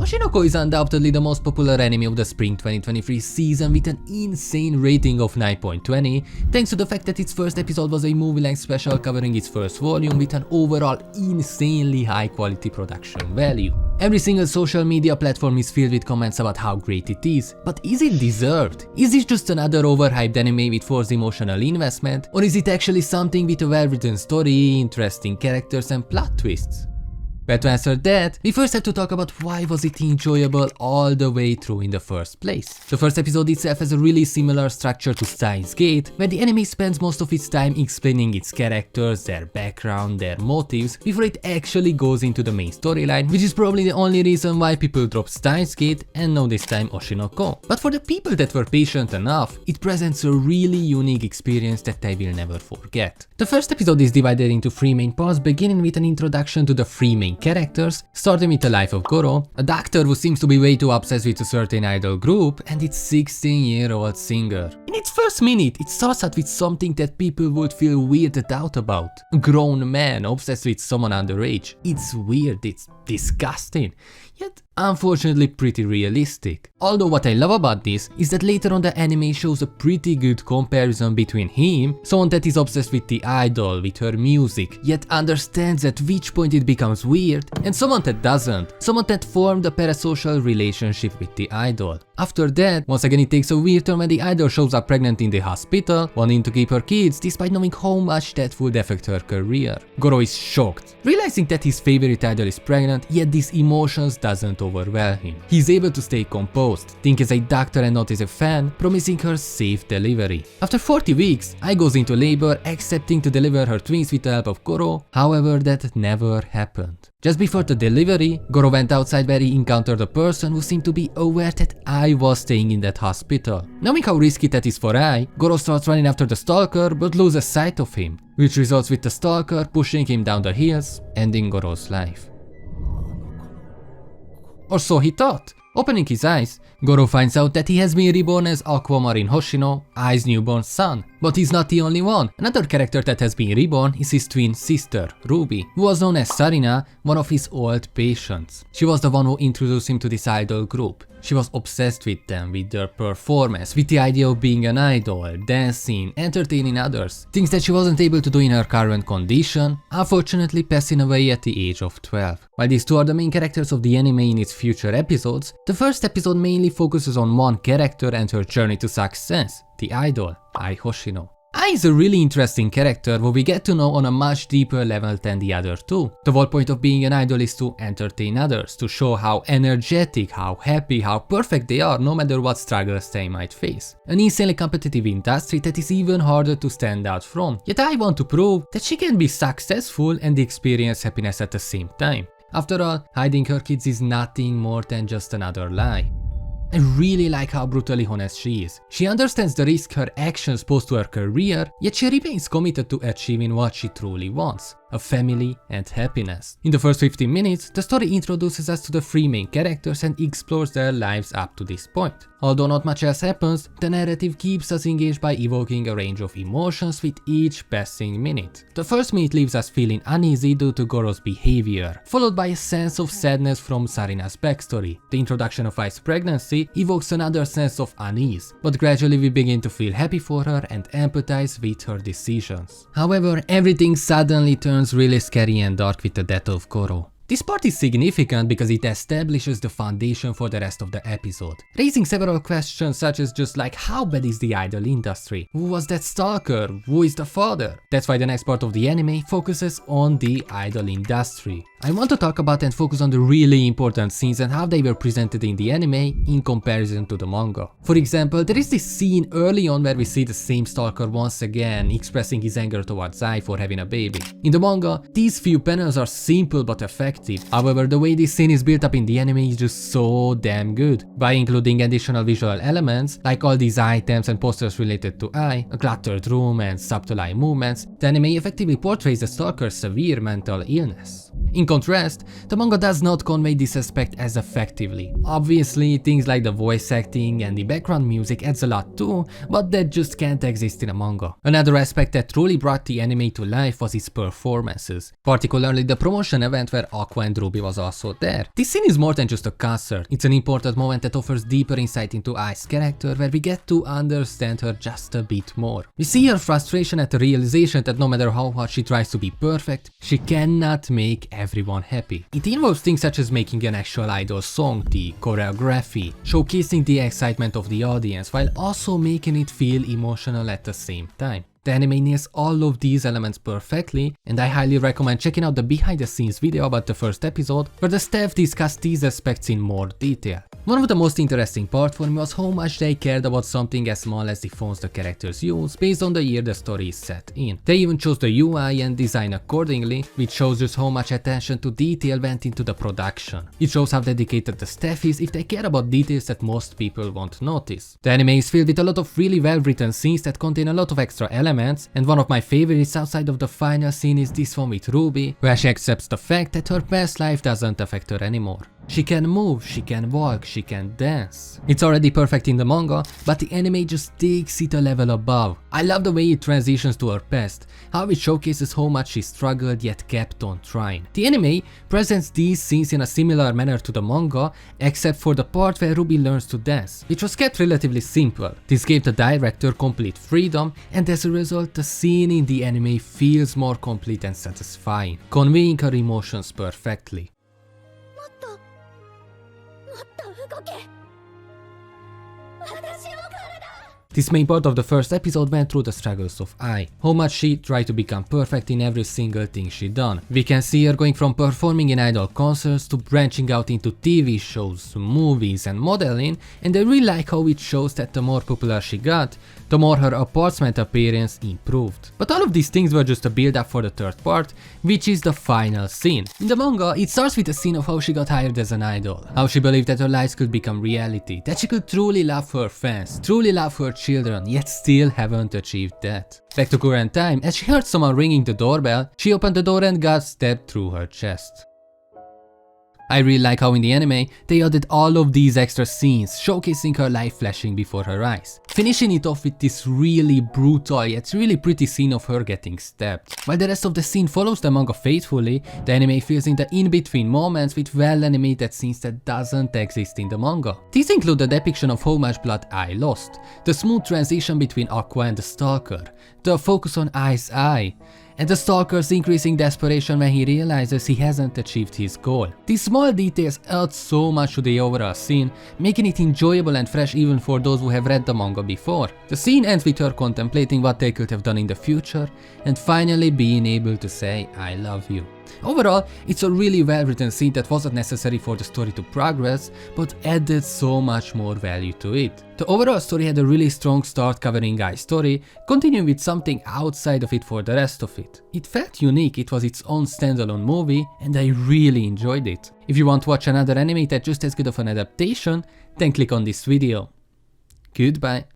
Oshinoko is undoubtedly the most popular anime of the spring 2023 season with an insane rating of 9.20, thanks to the fact that its first episode was a movie-length special covering its first volume with an overall insanely high quality production value. Every single social media platform is filled with comments about how great it is, but is it deserved? Is this just another overhyped anime with forced emotional investment, or is it actually something with a well-written story, interesting characters and plot twists? But to answer that, we first have to talk about why was it enjoyable all the way through in the first place. The first episode itself has a really similar structure to Steins Gate, where the anime spends most of its time explaining its characters, their background, their motives, before it actually goes into the main storyline, which is probably the only reason why people dropped Steins Gate and now this time Oshinoko. But for the people that were patient enough, it presents a really unique experience that I will never forget. The first episode is divided into 3 main parts, beginning with an introduction to the 3 main characters, starting with the life of Goro, a doctor who seems to be way too obsessed with a certain idol group, and its 16-year-old singer. In its first minute, it starts out with something that people would feel weirded out about. A grown man obsessed with someone underage. It's weird, it's disgusting, yet unfortunately pretty realistic. Although what I love about this is that later on the anime shows a pretty good comparison between him, someone that is obsessed with the idol, with her music, yet understands at which point it becomes weird, and someone that doesn't, someone that formed a parasocial relationship with the idol. After that, once again it takes a weird turn when the idol shows up pregnant in the hospital, wanting to keep her kids despite knowing how much that would affect her career. Goro is shocked, realizing that his favorite idol is pregnant, yet these emotions doesn't overwhelm him. He's able to stay composed, think as a doctor and not as a fan, promising her safe delivery. After 40 weeks, Ai goes into labor, accepting to deliver her twins with the help of Goro, however that never happened. Just before the delivery, Goro went outside where he encountered a person who seemed to be aware that Ai was staying in that hospital. Knowing how risky that is for Ai, Goro starts running after the stalker but loses sight of him, which results with the stalker pushing him down the hills, ending Goro's life. Or so he thought. Opening his eyes, Goro finds out that he has been reborn as Aquamarine Hoshino, Ai's newborn son. But he's not the only one. Another character that has been reborn is his twin sister, Ruby, who was known as Sarina, one of his old patients. She was the one who introduced him to this idol group. She was obsessed with them, with their performance, with the idea of being an idol, dancing, entertaining others. Things that she wasn't able to do in her current condition, unfortunately passing away at the age of 12. While these two are the main characters of the anime in its future episodes, the first episode mainly focuses on one character and her journey to success, the idol, Ai Hoshino. Ai is a really interesting character who we get to know on a much deeper level than the other two. The whole point of being an idol is to entertain others, to show how energetic, how happy, how perfect they are no matter what struggles they might face. An insanely competitive industry that is even harder to stand out from, yet I want to prove that she can be successful and experience happiness at the same time. After all, hiding her kids is nothing more than just another lie. I really like how brutally honest she is. She understands the risk her actions pose to her career, yet she remains committed to achieving what she truly wants. A family and happiness. In the first 15 minutes, the story introduces us to the 3 main characters and explores their lives up to this point. Although not much else happens, the narrative keeps us engaged by evoking a range of emotions with each passing minute. The first minute leaves us feeling uneasy due to Goro's behavior, followed by a sense of sadness from Sarina's backstory. The introduction of Ai's pregnancy evokes another sense of unease, but gradually we begin to feel happy for her and empathize with her decisions. However, everything suddenly turns really scary and dark with the death of Goro. This part is significant because it establishes the foundation for the rest of the episode, raising several questions such as just like how bad is the idol industry? Who was that stalker? Who is the father? That's why the next part of the anime focuses on the idol industry. I want to talk about and focus on the really important scenes and how they were presented in the anime in comparison to the manga. For example, there is this scene early on where we see the same stalker once again expressing his anger towards Ai for having a baby. In the manga, these few panels are simple but effective. However, the way this scene is built up in the anime is just so damn good. By including additional visual elements, like all these items and posters related to Ai, a cluttered room and subtle eye movements, the anime effectively portrays the stalker's severe mental illness. In contrast, the manga does not convey this aspect as effectively. Obviously, things like the voice acting and the background music adds a lot too, but that just can't exist in a manga. Another aspect that truly brought the anime to life was its performances, particularly the promotion event where Aqua and Ruby was also there. This scene is more than just a concert, it's an important moment that offers deeper insight into Ai's character, where we get to understand her just a bit more. We see her frustration at the realization that no matter how hard she tries to be perfect, she cannot make everyone happy. It involves things such as making an actual idol song, the choreography, showcasing the excitement of the audience while also making it feel emotional at the same time. The anime nails all of these elements perfectly, and I highly recommend checking out the behind the scenes video about the first episode, where the staff discussed these aspects in more detail. One of the most interesting parts for me was how much they cared about something as small as the phones the characters use based on the year the story is set in. They even chose the UI and design accordingly, which shows just how much attention to detail went into the production. It shows how dedicated the staff is if they care about details that most people won't notice. The anime is filled with a lot of really well written scenes that contain a lot of extra elements, and one of my favorites outside of the final scene is this one with Ruby, where she accepts the fact that her past life doesn't affect her anymore. She can move, she can walk, she can dance. It's already perfect in the manga, but the anime just takes it a level above. I love the way it transitions to her past, how it showcases how much she struggled yet kept on trying. The anime presents these scenes in a similar manner to the manga, except for the part where Ruby learns to dance, which was kept relatively simple. This gave the director complete freedom, and as a result the scene in the anime feels more complete and satisfying, conveying her emotions perfectly. This main part of the first episode went through the struggles of Ai, how much she tried to become perfect in every single thing she done. We can see her going from performing in idol concerts to branching out into TV shows, movies and modeling, and I really like how it shows that the more popular she got, the more her apartment appearance improved. But all of these things were just a build up for the third part, which is the final scene. In the manga, it starts with a scene of how she got hired as an idol, how she believed that her lives could become reality, that she could truly love her fans, truly love her children, yet still haven't achieved that. Back to current time, as she heard someone ringing the doorbell, she opened the door and got stabbed through her chest. I really like how in the anime, they added all of these extra scenes, showcasing her life flashing before her eyes, finishing it off with this really brutal yet really pretty scene of her getting stabbed. While the rest of the scene follows the manga faithfully, the anime fills in the in-between moments with well-animated scenes that doesn't exist in the manga. These include the depiction of how much blood Ai lost, the smooth transition between Aqua and the Stalker, the focus on Ai's eye, and the Stalker's increasing desperation when he realizes he hasn't achieved his goal. These small details add so much to the overall scene, making it enjoyable and fresh even for those who have read the manga before. The scene ends with her contemplating what they could have done in the future, and finally being able to say, "I love you." Overall, it's a really well written scene that wasn't necessary for the story to progress, but added so much more value to it. The overall story had a really strong start covering Ai's story, continuing with something outside of it for the rest of it. It felt unique, it was its own standalone movie, and I really enjoyed it. If you want to watch another anime that's just as good of an adaptation, then click on this video. Goodbye.